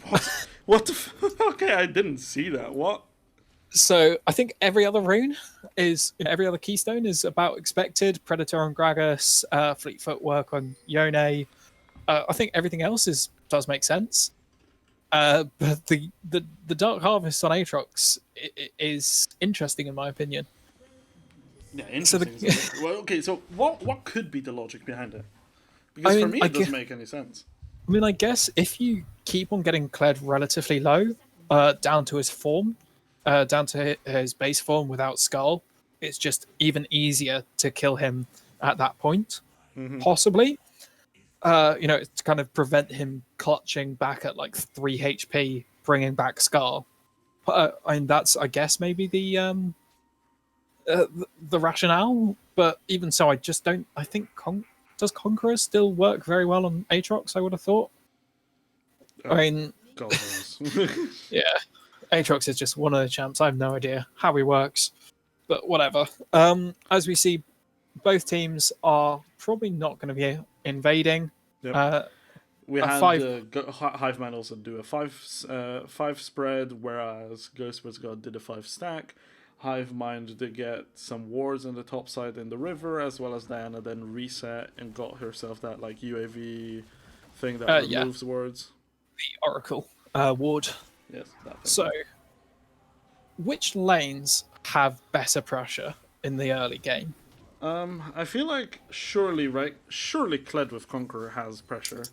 What? What the? Okay, I didn't see that. What? So I think every other rune every other keystone is about expected. Predator on Gragas, Fleet Footwork on Yone. I think everything else does make sense. But the Dark Harvest on Aatrox is interesting in my opinion. Yeah, So interesting. So, the, well, okay. So, what could be the logic behind it? I Because for mean, me, it doesn't make any sense. I guess if you keep on getting Kled relatively low, down to his form, down to his base form without Skull, it's just even easier to kill him at that point. Mm-hmm. Possibly, to kind of prevent him clutching back at like 3 HP, bringing back Skull. I mean, that's I guess maybe the rationale. But even so, I just don't. I think does Conqueror still work very well on Aatrox? I would have thought. I Oh, mean, God knows. yeah, Aatrox is just one of the champs. I have no idea how he works, but whatever. As we see, both teams are probably not going to be invading. Yep. Uh, We a had five. Hive Man also do a five spread, whereas Ghostward's God did a 5 stack. Hive Mind did get some wards on the top side in the river, as well as Diana then reset and got herself that like UAV thing that Yeah, removes wards. the Oracle ward. Yes, that thing. So, which lanes have better pressure in the early game? I feel like surely, right? Surely Kled with Conqueror has pressure.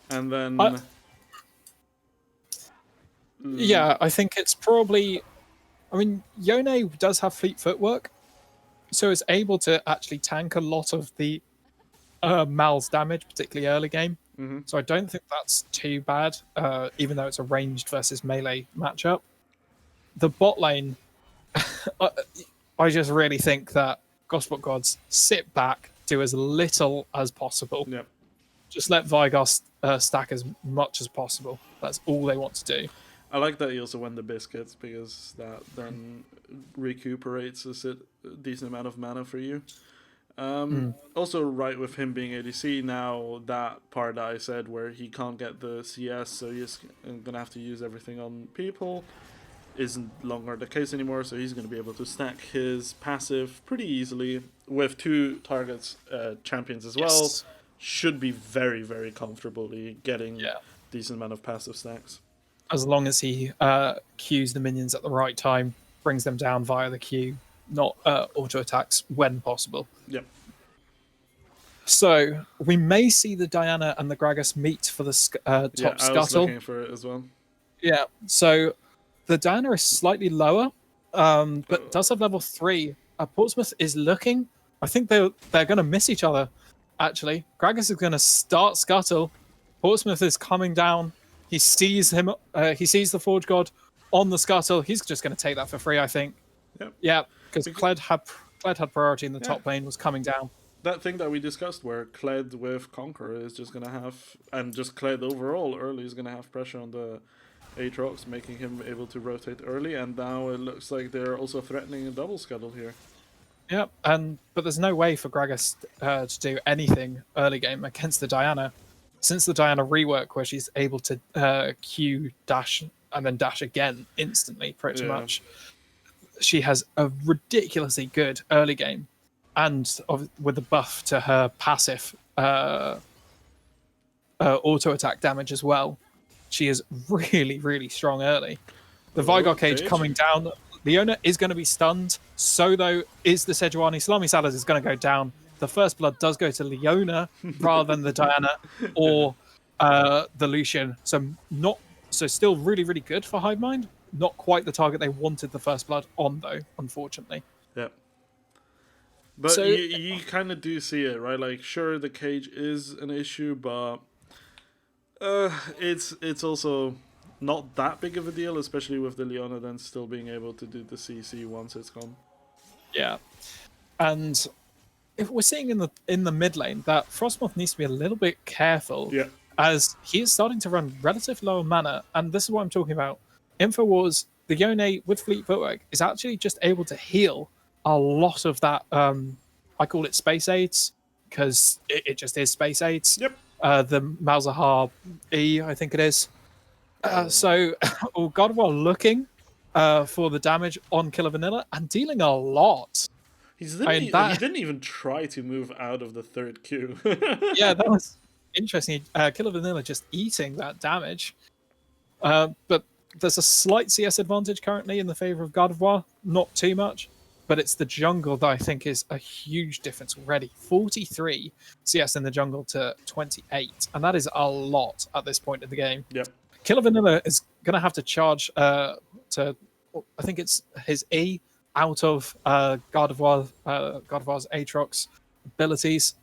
And I, then. yeah, I think it's probably. I mean, Yone does have fleet footwork, so it's able to actually tank a lot of the Mal's damage, particularly early game. Mm-hmm. So I don't think that's too bad, even though it's a ranged versus melee matchup. The bot lane, I, I just really think that Gosport Gods sit back, do as little as possible. Yep. Just let Vigor stack as much as possible. That's all they want to do. I like that he also won the biscuits because that then recuperates a decent amount of mana for you. Also, right with him being ADC now, that part that I said where he can't get the CS, so he's gonna have to use everything on people, isn't longer the case anymore. So he's gonna be able to stack his passive pretty easily with 2 targets, champions as well. Yes. Should be very very comfortably getting Yeah. decent amount of passive stacks. As long as he cues the minions at the right time, brings them down via the Q, not auto attacks when possible. Yep. So we may see the Diana and the Gragas meet for the Yeah, top I was scuttle. looking for it as well. Yeah. So the Diana is slightly lower, but does have level 3. Portsmouth is looking. I think they're going to miss each other. Actually, Gragas is going to start scuttle. Portsmouth is coming down. He sees him. He sees the Forge God on the scuttle. He's just going to take that for free, I think. Yep. Yeah, because Kled had priority in the Yeah. top lane, was coming down. That thing that we discussed where Kled with Conqueror is just gonna have, and just Kled overall early is gonna have pressure on the Aatrox, making him able to rotate early, and now it looks like they're also threatening a double scuttle here. Yeah, but there's no way for Gragas to do anything early game against the Diana, since the Diana rework where she's able to Q dash and then dash again instantly, pretty much. She has a ridiculously good early game, and with the buff to her passive auto attack damage as well. She is really, really strong early. The Vigor Cage coming down. Leona is going to be stunned. So, though, is the Sejuani. Salami Salas is going to go down. The first blood does go to Leona rather than the Diana or the Lucian. So still really, really good for Hive Mind. Not quite the target they wanted the first blood on, though, unfortunately. Yep. But So, you kind of do see it, right? Like, sure, the cage is an issue, but it's also not that big of a deal, especially with the Leona then still being able to do the CC once it's gone. yeah. And if we're seeing in the mid lane that Frostmoth needs to be a little bit careful, Yeah. as he is starting to run relative lower mana, and this is what I'm talking about. InfoWars, the Yone with Fleet Footwork is actually just able to heal a lot of that. I call it space aids because it just is space aids. Yep. The Malzahar E, I think it is. So, God of War looking for the damage on Killer Vanilla and dealing a lot. He I mean, that didn't even try to move out of the third queue. yeah, that was interesting. Killer Vanilla just eating that damage. But there's a slight CS advantage currently in the favor of God of War. Not too much, but it's the jungle that I think is a huge difference already. 43 CS in the jungle to 28, and that is a lot at this point in the game. Yep. Killer Vanilla is going to have to charge to, I think it's his E out of God of War's Aatrox abilities.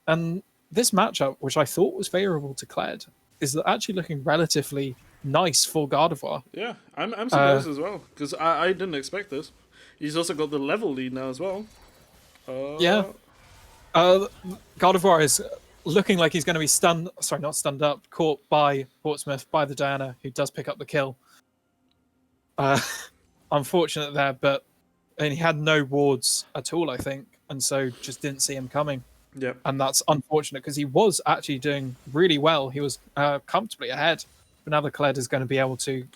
And this matchup, which I thought was favorable to Kled, is actually looking relatively nice for God of War. Yeah, I'm surprised as well, because I didn't expect this. He's also got the level lead now as well. Yeah. God of War is looking like he's going to be stunned. Sorry, not stunned up. Caught by Portsmouth, by the Diana, who does pick up the kill. Unfortunate there, but he had no wards at all, I think, and so just didn't see him coming. Yeah. And that's unfortunate because he was actually doing really well. He was comfortably ahead. But now the Kled is going to be able to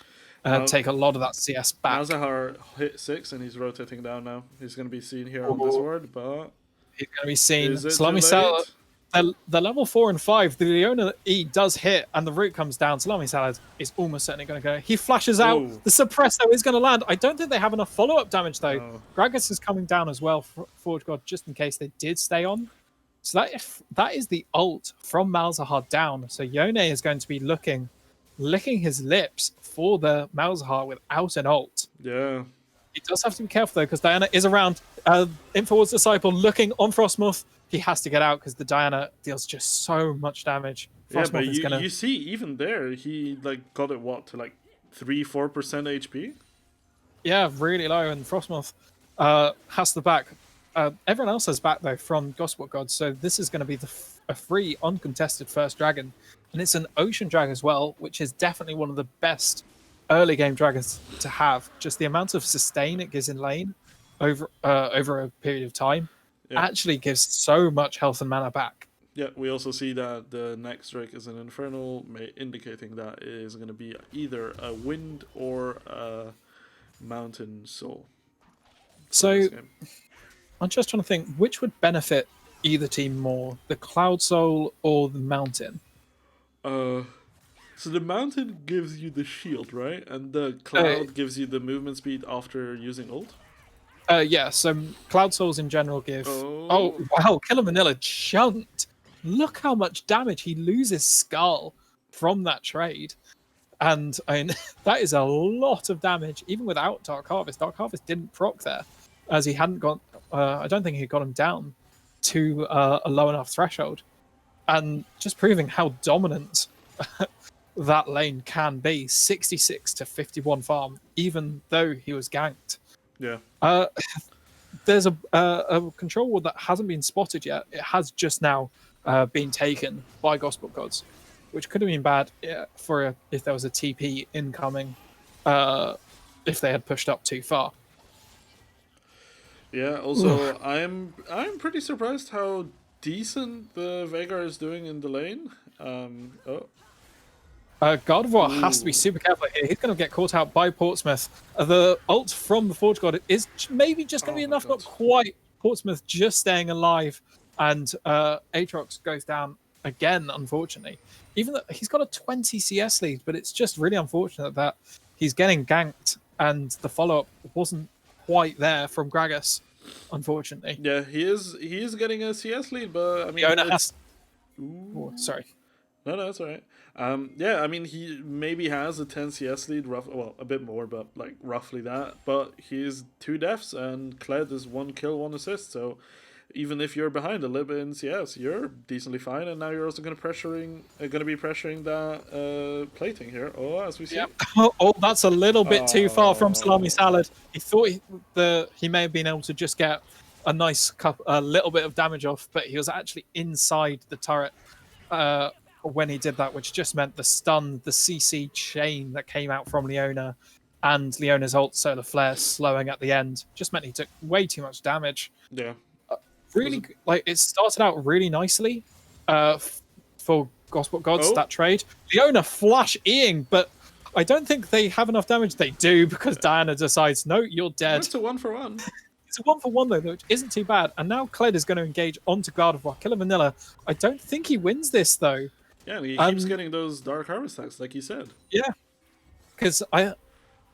take a lot of that CS back. Malzahar hit 6 and he's rotating down now. He's going to be seen here on this ward, but he's going to be seen. is it Salami too Salad, late? the level 4 and 5, the Leona E does hit and the root comes down. Salami Salad is almost certainly going to go. He flashes out. Ooh. The suppresso is going to land. I don't think they have enough follow-up damage though. No. Gragas is coming down as well, Forge God, just in case they did stay on. So that is the ult from Malzahar down. So Yone is going to be licking his lips for the Malzahar without an ult. Yeah. He does have to be careful though, because Diana is around. Infowars Disciple looking on Frostmoth. He has to get out because the Diana deals just so much damage. Frostmoth is gonna... you see, even there, he like got it to like 3-4% HP. Yeah, really low, and Frostmoth has the back. Everyone else has back though from Gosport God, so this is going to be a free, uncontested first dragon, and it's an ocean drag as well, which is definitely one of the best early game dragons to have. Just the amount of sustain it gives in lane over a period of time actually gives so much health and mana back. Yeah, we also see that the next drake is an infernal, indicating that it is going to be either a wind or a mountain soul. So I'm just trying to think which would benefit either team more, the Cloud Soul or the Mountain. So the Mountain gives you the shield, right? And the Cloud gives you the movement speed after using ult? Yeah, so Cloud Souls in general give... Oh, wow, Killer Manila jumped. Look how much damage he loses Skull from that trade. And I mean, that is a lot of damage, even without Dark Harvest. Dark Harvest didn't proc there, as he hadn't got... I don't think he got him down to a low enough threshold. And just proving how dominant that lane can be. 66 to 51 farm, even though he was ganked. Yeah. There's a control ward that hasn't been spotted yet. It has just now been taken by Gosport Gods, which could have been bad if there was a TP incoming, if they had pushed up too far. Yeah, also, I'm pretty surprised how decent the Veigar is doing in the lane. God of War has to be super careful here. He's going to get caught out by Portsmouth. The ult from the Forge God is maybe just going to be enough, not quite. Portsmouth just staying alive, and Aatrox goes down again, unfortunately. Even though he's got a 20 CS lead, but it's just really unfortunate that he's getting ganked, and the follow-up wasn't quite there from Gragas, unfortunately. Yeah, he is getting a CS lead, but I mean, Oh, sorry. No, that's all right. Yeah, I mean, he maybe has a 10 CS lead, well, a bit more, but like roughly that. But he's 2 deaths, and Kled is 1 kill, 1 assist. So even if you're behind a little bit in CS, you're decently fine. And now you're also going to be pressuring that plating here. Oh, as we see. Yep. Oh, that's a little bit too far from Salami Salad. He thought he may have been able to just get a little bit of damage off, but he was actually inside the turret when he did that, which just meant the stun, the CC chain that came out from Leona, and Leona's ult solar flare slowing at the end just meant he took way too much damage. Yeah. Really, like, it started out really nicely for Gosport Gods, that trade. Leona flash-ing, but I don't think they have enough damage. They do, because Diana decides, no, you're dead. It's a 1-for-1. It's a 1-for-1 though, which isn't too bad. And now Kled is going to engage onto Gardevoir. Killer Vanilla. I don't think he wins this though. Yeah, and he keeps getting those Dark Harvest attacks, like you said. Yeah, because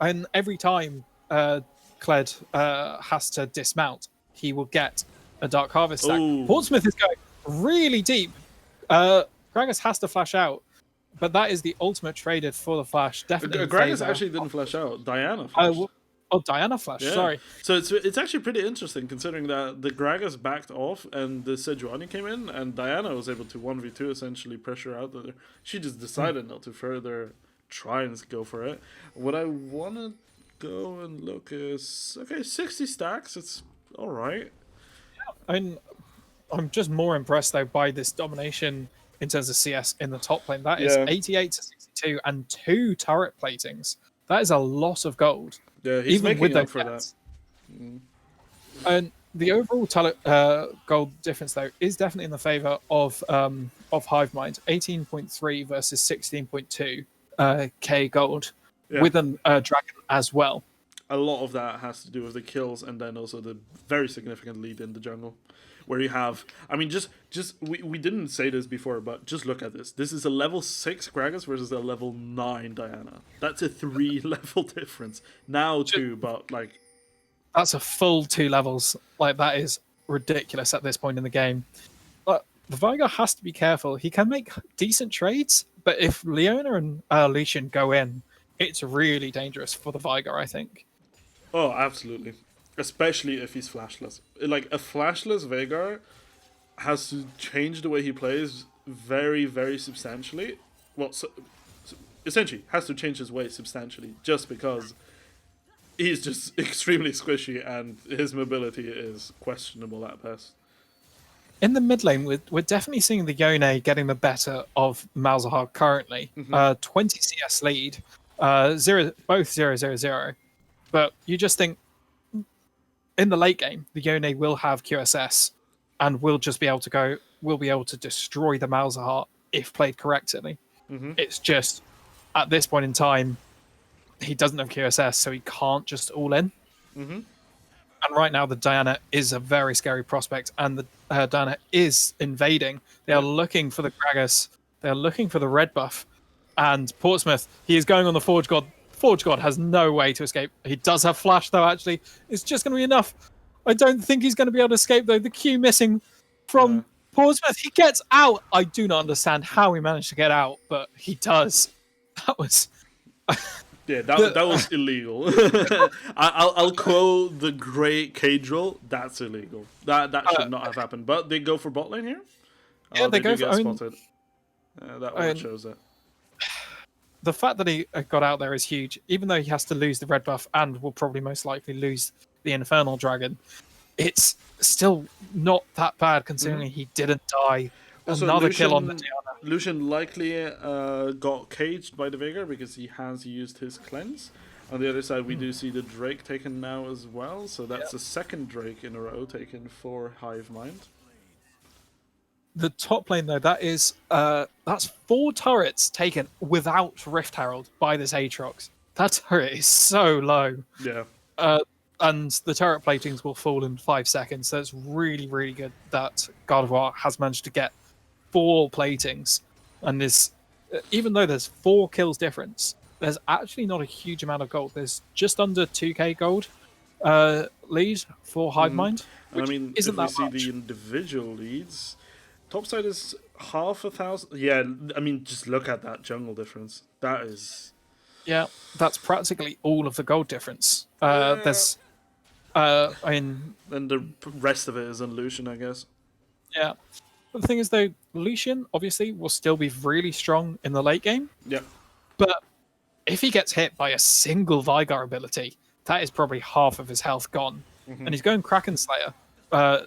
and every time Kled has to dismount, he will get a Dark Harvest stack. Ooh. Portsmouth is going really deep. Gragas has to flash out, but that is the ultimate traded for the flash. Definitely. Gragas actually didn't flash out. Diana flashed. Diana flash. Yeah. Sorry. So it's actually pretty interesting considering that the Gragas backed off and the Sejuani came in, and Diana was able to 1v2 essentially pressure out. She just decided not to further try and go for it. What I want to go and look is, okay, 60 stacks. It's all right. I'm just more impressed though by this domination in terms of CS in the top lane. That is 88 to 62 and 2 turret platings. That is a lot of gold. Yeah, he's even making with up those for stats. that. And the overall gold difference though is definitely in the favor of Hive Mind. 18.3 versus 16.2 K gold with a dragon as well. A lot of that has to do with the kills and then also the very significant lead in the jungle. Where you have, I mean, we didn't say this before, but just look at this. This is a level 6 Gragas versus a level 9 Diana. That's a 3 level difference. Now 2, but like... That's a full 2 levels. Like, that is ridiculous at this point in the game. But the Vigar has to be careful. He can make decent trades, but if Leona and Lucian go in, it's really dangerous for the Vigar, I think. Oh, absolutely. Especially if he's flashless. Like, a flashless Veigar has to change the way he plays very, very substantially. Well, essentially, has to change his way substantially just because he's just extremely squishy and his mobility is questionable at best. In the mid lane, we're definitely seeing the Yone getting the better of Malzahar currently. 20 CS lead, both 0-0-0. But you just think, in the late game, the Yone will have QSS and will just be able to destroy the Malzahar if played correctly. It's just, at this point in time, he doesn't have QSS, so he can't just all in. And right now, the Diana is a very scary prospect, and the Diana is invading. They are looking for the Gragas. They are looking for the red buff. And Portsmouth, he is going on the Forge God. Forge God has no way to escape. He does have flash, though, actually. It's just going to be enough. I don't think he's going to be able to escape, though. The Q missing from Portsmouth. He gets out. I do not understand how he managed to get out, but he does. That was... Yeah, that was illegal. I'll quote the great Cadril. That's illegal. That should not have happened. But they go for bot lane here? Yeah, they go do for... get spotted. That one shows it. The fact that he got out there is huge, even though he has to lose the red buff and will probably most likely lose the Infernal Dragon. It's still not that bad considering he didn't die. Also, Another kill on the Diana. Lucian likely got caged by the Veigar because he has used his cleanse. On the other side, we do see the Drake taken now as well, so that's the second Drake in a row taken for Hive Mind. The top lane, though, that's 4 turrets taken without Rift Herald by this Aatrox. That turret is so low. Yeah. And the turret platings will fall in 5 seconds, so it's really, really good that Gardevoir has managed to get 4 platings. And even though there's 4 kills difference, there's actually not a huge amount of gold. There's just under 2k gold lead for Hive Mind. I mean, if we see much. the individual leads... Topside is 500,000. Yeah, I mean, just look at that jungle difference. That is... Yeah, that's practically all of the gold difference. There's... I mean... And the rest of it is on Lucian, I guess. Yeah. But the thing is, though, Lucian, obviously, will still be really strong in the late game. Yeah. But if he gets hit by a single Vigar ability, that is probably half of his health gone. And he's going Kraken Slayer.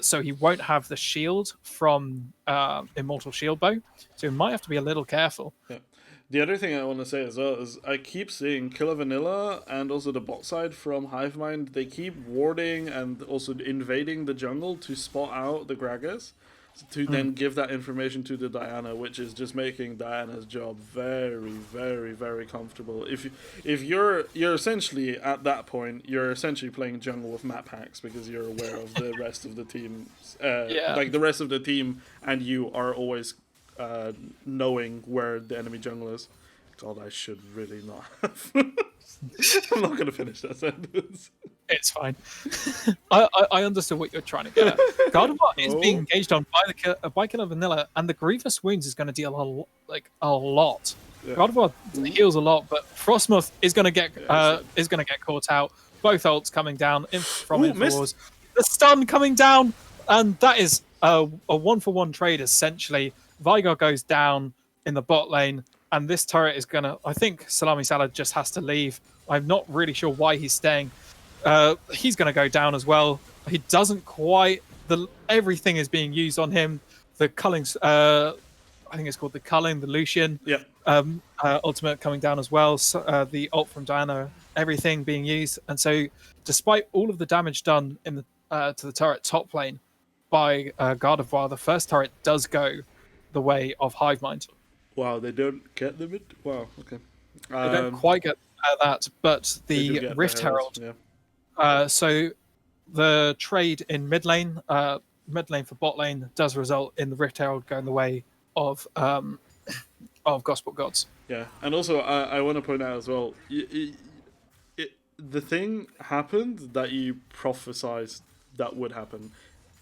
So he won't have the shield from Immortal Shield Bow. So he might have to be a little careful. Yeah. The other thing I want to say as well is I keep seeing Killer Vanilla and also the bot side from Hivemind. They keep warding and also invading the jungle to spot out the Gragas. to then give that information to the Diana, which is just making Diana's job very, very, very comfortable. If you're essentially at that point, you're essentially playing jungle with map hacks because you're aware of the rest of the team, like the rest of the team, and you are always knowing where the enemy jungle is. God, I should really not have. I'm not gonna finish that sentence. It's fine. I understood what you're trying to get at. Gardevoir is being engaged on by Killer Vanilla, and the Grievous Wounds is going to deal a lot. Yeah. Gardevoir heals a lot, but Frostmoth is going to get caught out. Both ults coming down from Infowars. The stun coming down, and that is a 1-for-1 trade essentially. Vigar goes down in the bot lane, and this turret is going to. I think Salami Salad just has to leave. I'm not really sure why he's staying. He's going to go down as well. He doesn't quite. Everything is being used on him. The Culling's, I think it's called the Culling, the Lucian. Yeah. Ultimate coming down as well. So, the ult from Diana, everything being used. And so, despite all of the damage done in the to the turret top lane by Gardevoir, the first turret does go the way of Hivemind. Wow, they don't get the mid. Wow, okay. They don't quite get that, but the Rift Herald. Yeah. So the trade in mid lane for bot lane does result in the Rift Herald going the way of Gosport Gods. Yeah, and also I want to point out as well, the thing happened that you prophesied that would happen.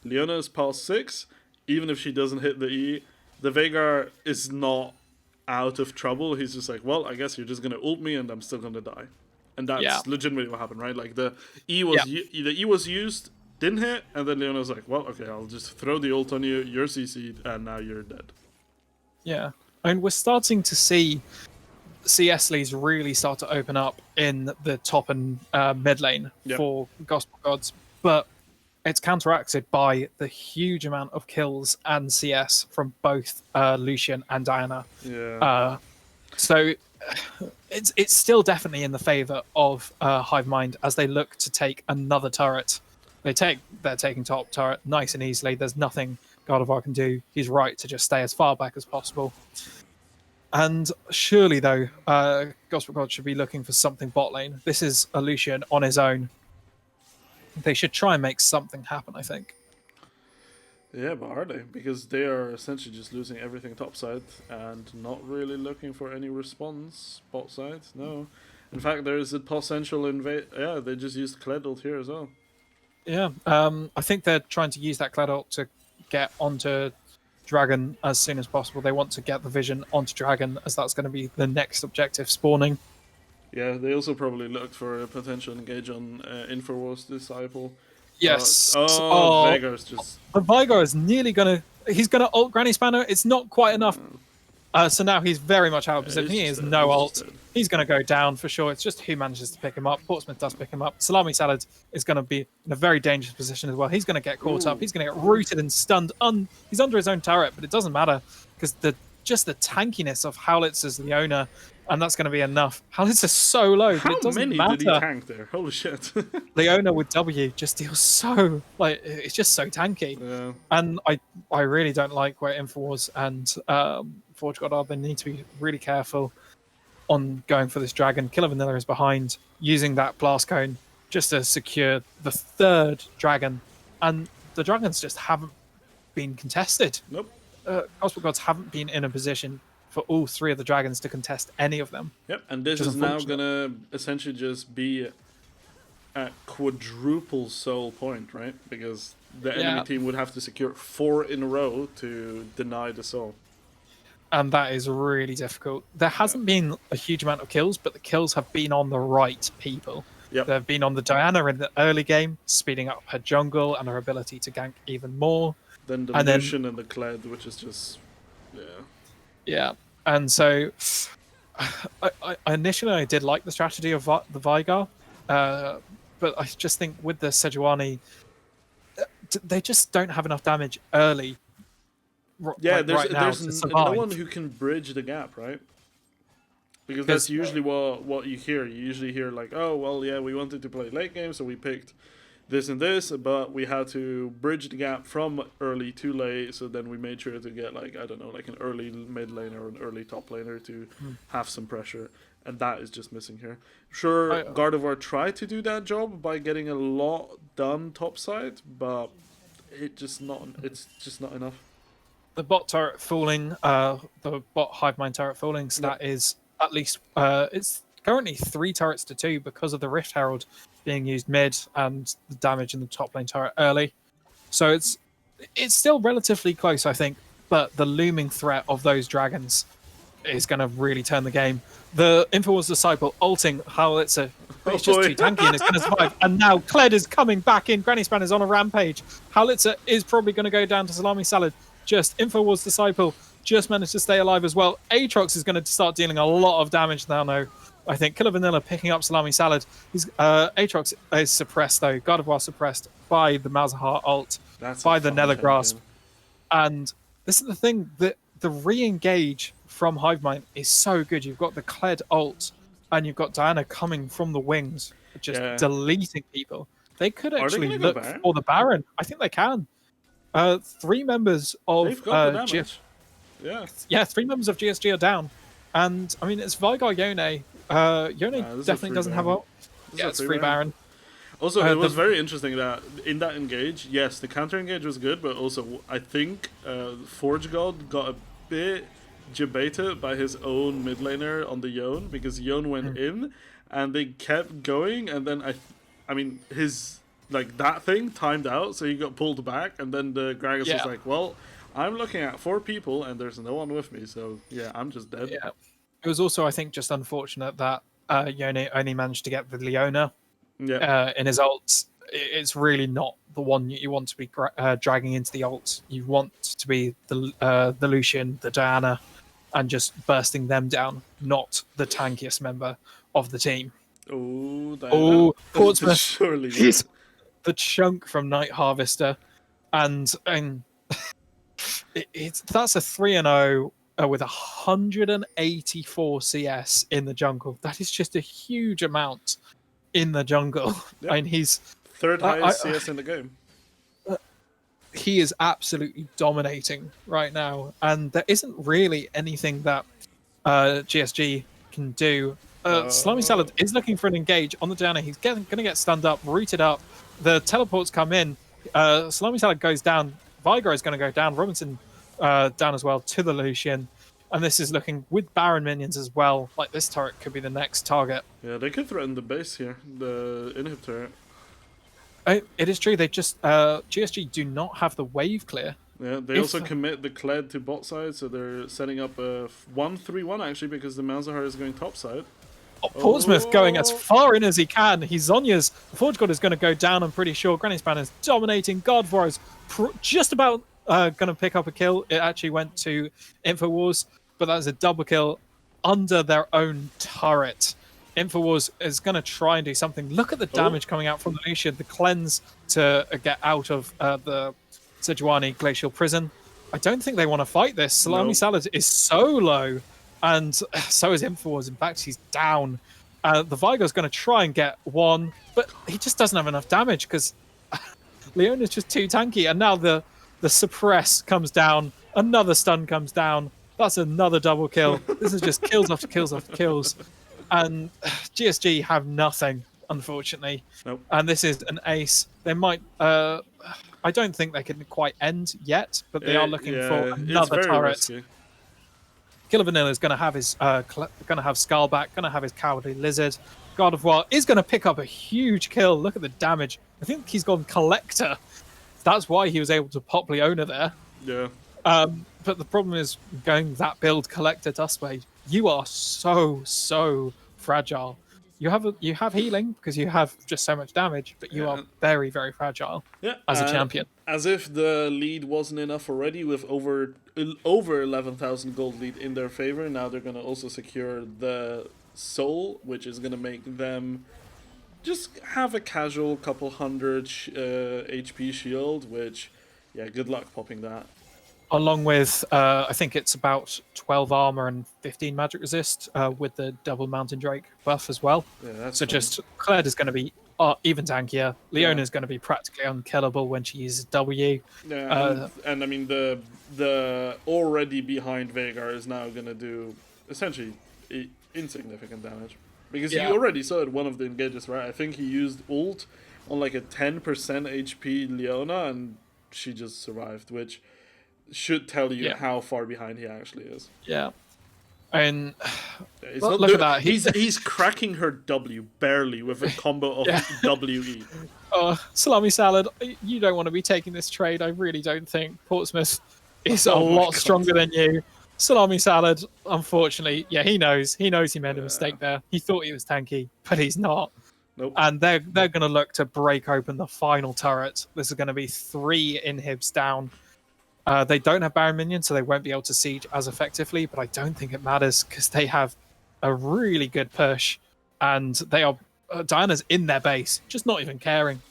Leona's past 6, even if she doesn't hit the E, the Veigar is not out of trouble. He's just like, well, I guess you're just gonna ult me and I'm still gonna die. And that's legitimately what happened, right? Like the E was used, didn't hit, and then Leona's like, well, okay, I'll just throw the ult on you, you're CC'd, and now you're dead. Yeah. I mean, we're starting to see CS leagues really start to open up in the top and mid lane for Gospel Gods, but it's counteracted by the huge amount of kills and CS from both Lucian and Diana. Yeah. So it's still definitely in the favor of Hivemind as they look to take another turret. They're taking top turret nice and easily. There's nothing Gardevoir can do. He's right to just stay as far back as possible. And surely, though, Gospel God should be looking for something bot lane. This is a Lucian on his own. They should try and make something happen, I think. Yeah, but are they? Because they are essentially just losing everything topside and not really looking for any response bot side. No. In fact, there is a potential invade. Yeah, they just used Kled ult here as well. Yeah, I think they're trying to use that Kled ult to get onto Dragon as soon as possible. They want to get the vision onto Dragon, as that's going to be the next objective spawning. Yeah, they also probably looked for a potential engage on Infowars Disciple. Yes. Veigar's just... The Vigar is nearly going to... He's going to ult Granny Spanner. It's not quite enough. So now he's very much out of position. He is no ult. He's going to go down for sure. It's just who manages to pick him up. Portsmouth does pick him up. Salami Salad is going to be in a very dangerous position as well. He's going to get caught up. He's going to get rooted and stunned. He's under his own turret, but it doesn't matter because just the tankiness of Howlitz as the owner, and that's going to be enough. Howlitz is so low, but it doesn't matter. How many did he tank there? Holy shit. Leona with W just deals so... it's just so tanky. Yeah. And I really don't like where Infowars and Forge God are. They need to be really careful on going for this dragon. Killer Vanilla is behind, using that blast cone just to secure the third dragon. And the dragons just haven't been contested. Nope. Gospel Gods haven't been in a position for all three of the dragons to contest any of them. Yep, and this is now going to essentially just be a quadruple soul point, right? Because the enemy team would have to secure 4 in a row to deny the soul. And that is really difficult. There hasn't been a huge amount of kills, but the kills have been on the right people. Yep. They've been on the Diana in the early game, speeding up her jungle and her ability to gank even more. Then the Lucian and the Kled, which is just... Yeah. And so I initially did like the strategy of the Vigar, but I just think with the Sejuani, they just don't have enough damage early. There's no one who can bridge the gap, right? Because that's usually what you hear. You usually hear like, oh, well, yeah, we wanted to play late game, so we picked this and this, but we had to bridge the gap from early to late. So then we made sure to get like, I don't know, like an early mid laner or an early top laner to have some pressure, and that is just missing here. Sure, Gardevoir tried to do that job by getting a lot done topside, but it's just not enough. The bot turret falling, the bot hive mind turret falling, so that is at least it's currently 3 turrets to 2 because of the Rift Herald being used mid and the damage in the top lane turret early. So it's still relatively close, I think, but the looming threat of those dragons is going to really turn the game. The Infowars Disciple ulting Howlitzer, but it's just too tanky and it's going to survive. And now Kled is coming back in. Granny Span is on a rampage. Howlitzer is probably going to go down to Salami Salad. Just Infowars Disciple just managed to stay alive as well. Aatrox is going to start dealing a lot of damage now, though. I think Killer Vanilla picking up Salami Salad. Aatrox is suppressed, though. Gardevoir suppressed by the Malzahar ult, by the Nethergrasp. And this is the thing, that the re-engage from Hivemind is so good. You've got the Kled ult, and you've got Diana coming from the wings, just deleting people. They could actually look for the Baron. I think they can. 3 members of GSG. Yeah, 3 members of GSG are down. And, I mean, it's Veigar Yone. Yone definitely doesn't have ult. Yeah, it's free Baron. Also, it was very interesting that in that engage, yes, the counter engage was good, but also I think Forge God got a bit debated by his own mid laner on the Yone, because Yone went in and they kept going, and then I mean his like that thing timed out, so he got pulled back, and then the Gragas was like, well, I'm looking at 4 people and there's no one with me, so yeah, I'm just dead. Yeah, it was also, I think, just unfortunate that Yone only managed to get the Leona in his ults. It's really not the one you want to be dragging into the ult. You want to be the Lucian, the Diana, and just bursting them down, not the tankiest member of the team. Oh, Portsmouth. Surely. He's the chunk from Night Harvester, and that's a 3-0 with 184 CS in the jungle. That is just a huge amount in the jungle. Yep. I mean, he's 3rd highest CS in the game. He is absolutely dominating right now, and there isn't really anything that GSG can do. Salami Salad is looking for an engage on the Diana. He's going to get stunned up, rooted up. The teleports come in. Salami Salad goes down. Veigar is going to go down. Robinson down as well to the Lucian. And this is looking, with Baron minions as well, like this turret could be the next target. Yeah, they could threaten the base here, the inhib turret. It is true, they just, GSG do not have the wave clear. Yeah, they also commit the Kled to bot side, so they're setting up a 1-3-1 actually, because the Malzahar is going top side. Portsmouth going as far in as he can. Zonya's Forge God is going to go down, I'm pretty sure. Granny Span is dominating. Gardevoir is just about going to pick up a kill. It actually went to Infowars, but that's a double kill under their own turret. Infowars is going to try and do something. Look at the damage coming out from the Lucian. The cleanse to get out of the Sejuani Glacial Prison. I don't think they want to fight this. Salami Salad is so low, and so is Infowars. In fact, he's down. The Veigar's going to try and get one, but he just doesn't have enough damage because Leona's just too tanky. And now the suppress comes down. Another stun comes down. That's another double kill. This is just kills after kills after kills. And GSG have nothing, unfortunately. Nope. And this is an ace. They might... I don't think they can quite end yet, but they are looking for another turret. Risky. Killer Vanilla is going to have his going to have Skullback, going to have his Cowardly Lizard. Gardevoir is going to pick up a huge kill. Look at the damage. I think he's gone Collector. That's why he was able to pop Leona there. Yeah. But the problem is going that build Collector Dustblade. You are so fragile. You have healing because you have just so much damage, but you are very, very fragile as a champion. As if the lead wasn't enough already, with over 11,000 gold lead in their favor. Now they're going to also secure the soul, which is going to make them just have a casual couple hundred HP shield, which, yeah, good luck popping that. along with I think it's about 12 armor and 15 magic resist with the double Mountain Drake buff as well. Yeah, that's So fun. just Kled is going to be even tankier. Leona is going to be practically unkillable when she uses W. Yeah, and I mean the already behind Veigar is now gonna do essentially insignificant damage because you already saw it one of the engages, right? I think he used ult on like a 10% HP Leona and she just survived, which should tell you how far behind he actually is. Yeah. And look at that. He's cracking her W barely with a combo of WE. Salami Salad, you don't want to be taking this trade. I really don't think. Portsmouth is a lot stronger than you. Salami Salad, unfortunately, he knows. He knows he made a mistake there. He thought he was tanky, but he's not. Nope. And they're going to look to break open the final turret. This is going to be 3 inhibs down. They don't have Baron minions, so they won't be able to siege as effectively, but I don't think it matters because they have a really good push, and they are Diana's in their base, just not even caring.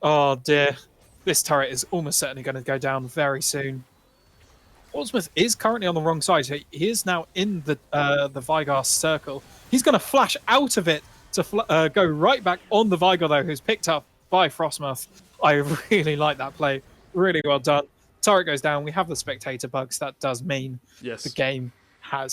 Oh dear. This turret is almost certainly going to go down very soon. Portsmouth is currently on the wrong side, so he is now in the Veigar circle. He's going to flash out of it to go right back on the Veigar, though, who's picked up by Frostmoth. I really like that play. Really well done. Turret goes down. We have the spectator bugs. That does mean the game has